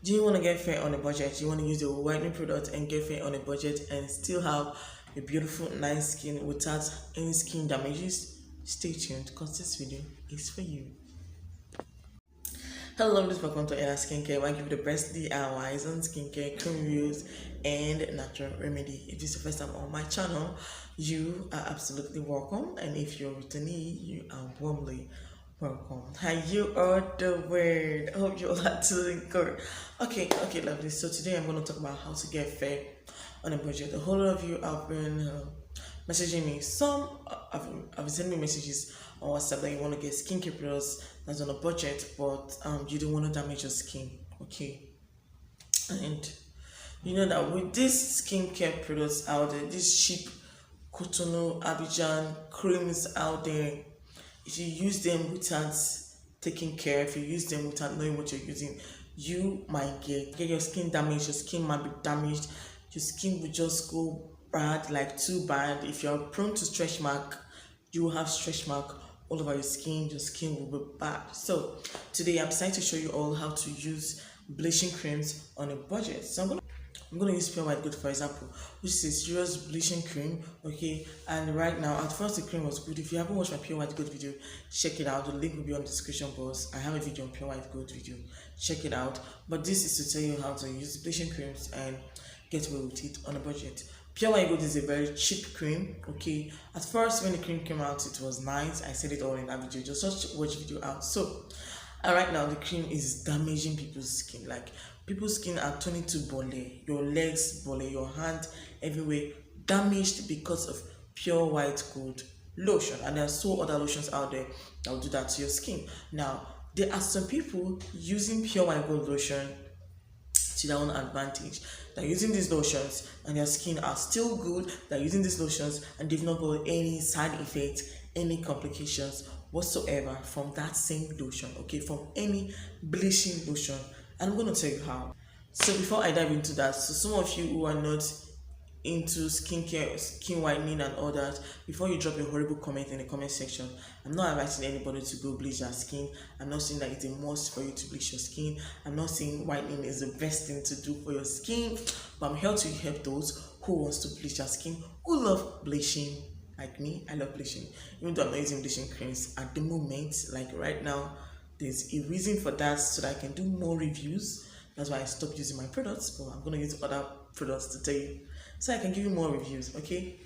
Do you want to get fair on a budget? Do you want to use the whitening product and get fair on a budget and still have a beautiful, nice skin without any skin damages? Stay tuned because this video is for you. Hello, this is welcome to Air Skincare. I give you the best DIYs on skincare, cream reviews, and natural remedy. If this is the first time on my channel, you are absolutely welcome. And if you're returning, you are warmly welcome. How you are doing? I hope you all are doing good. Okay, lovely. So today I'm going to talk about how to get fair on a budget. A whole lot of you have been messaging me. Some have been sending me messages on WhatsApp that you want to get skincare products that's on a budget, but you don't want to damage your skin. Okay, and you know that with these skincare products out there, these cheap Cotonou, Abidjan creams out there, if you use them without taking care, if you use them without knowing what you're using, you might get your skin damaged. Your skin might be damaged. Your skin will just go bad, like too bad. If you're prone to stretch mark, you will have stretch mark all over your skin. Your skin will be bad. So today I'm decided to show you all how to use bleaching creams on a budget. So I'm gonna use Pure White Gold for example, which is a serious bleaching cream. Okay, and right now at first the cream was good. If you haven't watched my Pure White Gold video, check it out. The link will be on the description box. I have a video on Pure White Gold video, check it out. But this is to tell you how to use bleaching creams and get away with it on a budget. Pure White Gold is a very cheap cream. Okay, at first when the cream came out, it was nice. I said it all in that video. Just watch the video out. So and right now the cream is damaging people's skin. Like people's skin are turning to bole, your legs bole, your hand everywhere damaged because of Pure White Gold lotion. And there are so other lotions out there that will do that to your skin. Now there are some people using Pure White Gold lotion to their own advantage. They're using these lotions and their skin are still good. They're using these lotions and they've not got any side effects, any complications whatsoever from that same lotion. Okay, from any bleaching lotion. And I'm going to tell you how. So before I dive into that, so some of you who are not into skincare, skin whitening and all that, before you drop a horrible comment in the comment section, I'm not advising anybody to go bleach their skin. I'm not saying that it's a must for you to bleach your skin. I'm not saying whitening is the best thing to do for your skin, but I'm here to help those who wants to bleach their skin, who love bleaching. Like me, I love bleaching. Even though I'm not using bleaching creams at the moment, like right now, there's a reason for that so that I can do more reviews. That's why I stopped using my products, but I'm going to use other products to tell you so I can give you more reviews. Okay,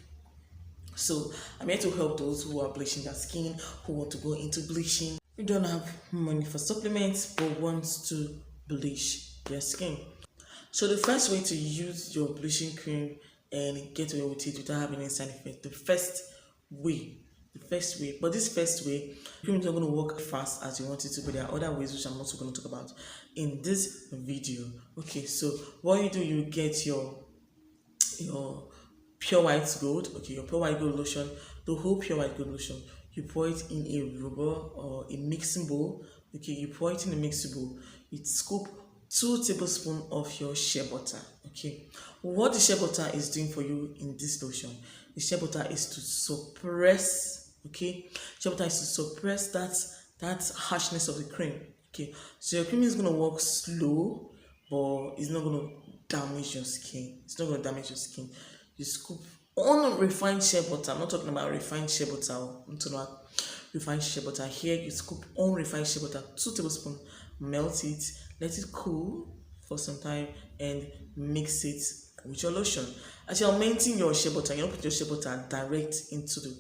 so I'm here to help those who are bleaching their skin, who want to go into bleaching. You don't have money for supplements but wants to bleach their skin. So the first way to use your bleaching cream and get away with it without having any side effect, the first way, but this first way, cream is not going to work fast as you want it to, but there are other ways which I'm also going to talk about in this video. Okay, so what you do, you get your Pure White Gold. Okay, your Pure White Gold lotion, the whole Pure White Gold lotion, you pour it in a rubber or a mixing bowl. Okay, you pour it in a mixing bowl. You scoop 2 tablespoons of your shea butter. Okay, what the shea butter is doing for you in this lotion, the shea butter is to suppress, okay, shea butter is to suppress that harshness of the cream. Okay, so your cream is going to work slow, but it's not going to damage your skin. It's not going to damage your skin. You scoop unrefined shea butter. I'm not talking about refined shea butter. I'm talking about refined shea butter. Here you scoop unrefined shea butter, 2 tablespoons, melt it, let it cool for some time, and mix it with your lotion. As you're melting your shea butter, you don't put your shea butter direct into the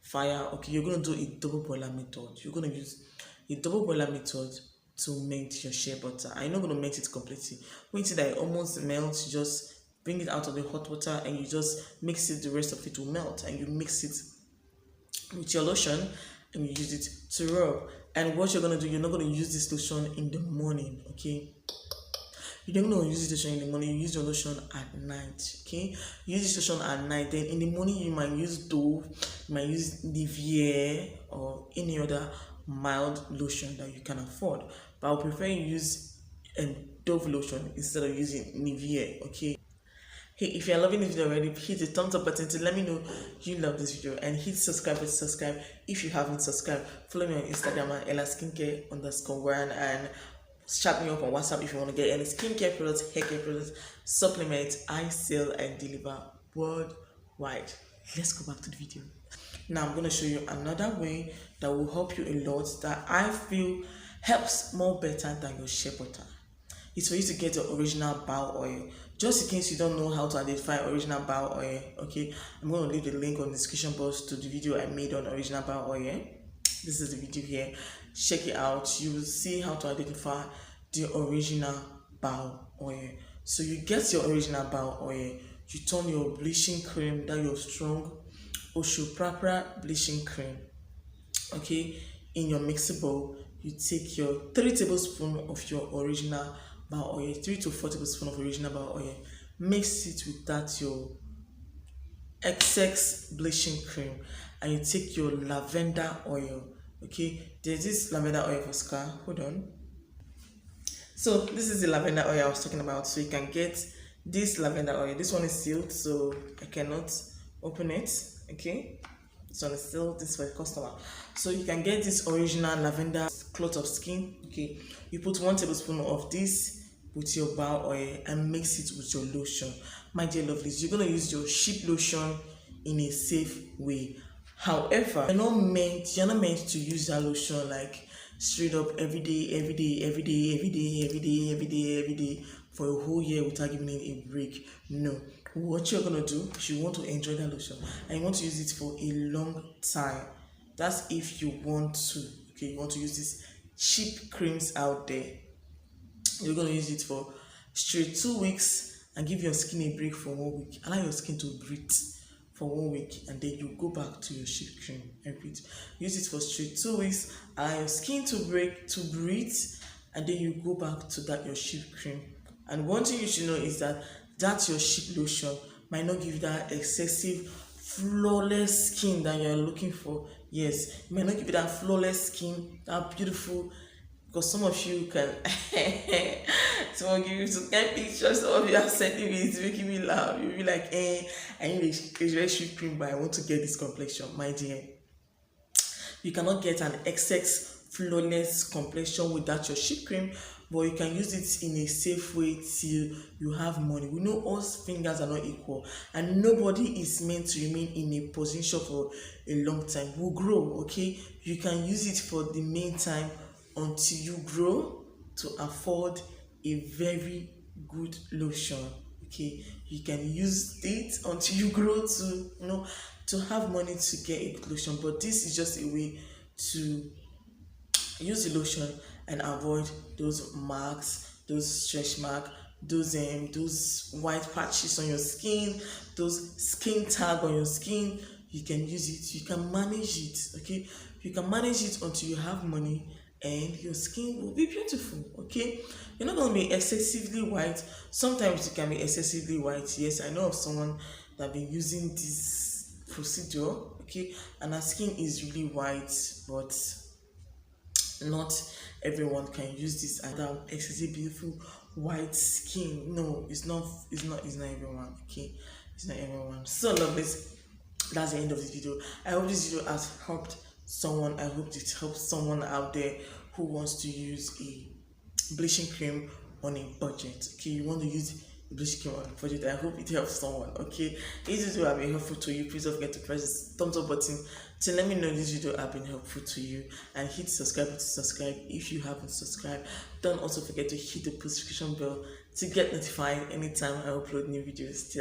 fire. Okay, you're going to do a double boiler method. You're going to use a double boiler method to melt your shea butter. I'm not going to melt it completely. When you see that it almost melts, you just bring it out of the hot water and you just mix it. The rest of it will melt, and you mix it with your lotion and you use it to rub. And what you're going to do, you're not going to use this lotion in the morning. Okay, you don't know use this lotion in the morning. You use your lotion at night. Okay, you use this lotion at night. Then in the morning you might use Dove, you might use Nivea or any other mild lotion that you can afford, but I would prefer you use Dove lotion instead of using Nivea. Okay, hey, if you're loving this video already, hit the thumbs up button to let me know you love this video, and hit subscribe to subscribe if you haven't subscribed. Follow me on Instagram at ella skincare_1 and chat me up on WhatsApp if you want to get any skincare products, hair care products, supplements. I sell and deliver worldwide. Let's go back to the video. Now I'm going to show you another way that will help you a lot, that I feel helps more better than your shea butter. It's for you to get your original bow oil. Just in case you don't know how to identify original bow oil, okay, I'm going to leave the link on the description box to the video I made on original bow oil. This is the video here. Check it out. You will see how to identify the original bow oil. So you get your original bow oil, you turn your bleaching cream, that your strong Oshopra bleaching cream, okay, in your mixing bowl. You take your 3 tablespoons of your original bow oil, 3 to 4 tablespoons of original bow oil, mix it with that your XX bleaching cream, and you take your lavender oil, okay. There's this lavender oil for scar, hold on. So this is the lavender oil I was talking about. So you can get this lavender oil. This one is sealed, so I cannot open it, okay. This one is sealed. This is for the customer. So you can get this original lavender cloth of skin, okay. You put 1 tablespoon of this with your bow oil and mix it with your lotion. My dear lovelies, you're going to use your cheap lotion in a safe way. However, you're not meant to use that lotion like straight up every day for a whole year without giving it a break. No. What you're going to do is you want to enjoy that lotion and you want to use it for a long time. That's if you want to, okay. You want to use these cheap creams out there. You're going to use it for straight 2 weeks and give your skin a break for 1 week. Allow your skin to breathe for 1 week, and then you go back to your cheap cream and breathe. Use it for straight 2 weeks, allow your skin to breathe, and then you go back to that your cheap cream. And one thing you should know is that your cheap lotion might not give that excessive flawless skin that you're looking for. Yes, it might not give you that flawless skin, that beautiful, because some of you can someone give you some kind of pictures, some of you are sending me, it's making me laugh. You'll be like, I need a very sweet cream, but I want to get this complexion. My dear, you cannot get an XX flawless complexion without your cheap cream, but you can use it in a safe way till you have money. We know all fingers are not equal, and nobody is meant to remain in a position for a long time. We'll grow, okay. You can use it for the meantime until you grow to afford a very good lotion, okay. You can use it until you grow to to have money to get a good lotion. But this is just a way to use the lotion and avoid those marks, those stretch marks, those white patches on your skin, those skin tag on your skin. You can use it, you can manage it, okay. You can manage it until you have money and your skin will be beautiful, okay. You're not going to be excessively white. Sometimes you can be excessively white. Yes, I know of someone that been using this procedure, okay, and her skin is really white, but not everyone can use this and have excessively beautiful white skin. No, it's not everyone, okay. It's not everyone. So lovelies, that's the end of this video. I hope this video has helped someone. I hope it helps someone out there who wants to use a bleaching cream on a budget, okay. You want to use a bleaching cream on a budget. I hope it helps someone, okay. If this video has been helpful to you, please don't forget to press the thumbs up button to let me know this video has been helpful to you, and hit subscribe to subscribe if you haven't subscribed. Don't also forget to hit the notification bell to get notified anytime I upload new videos.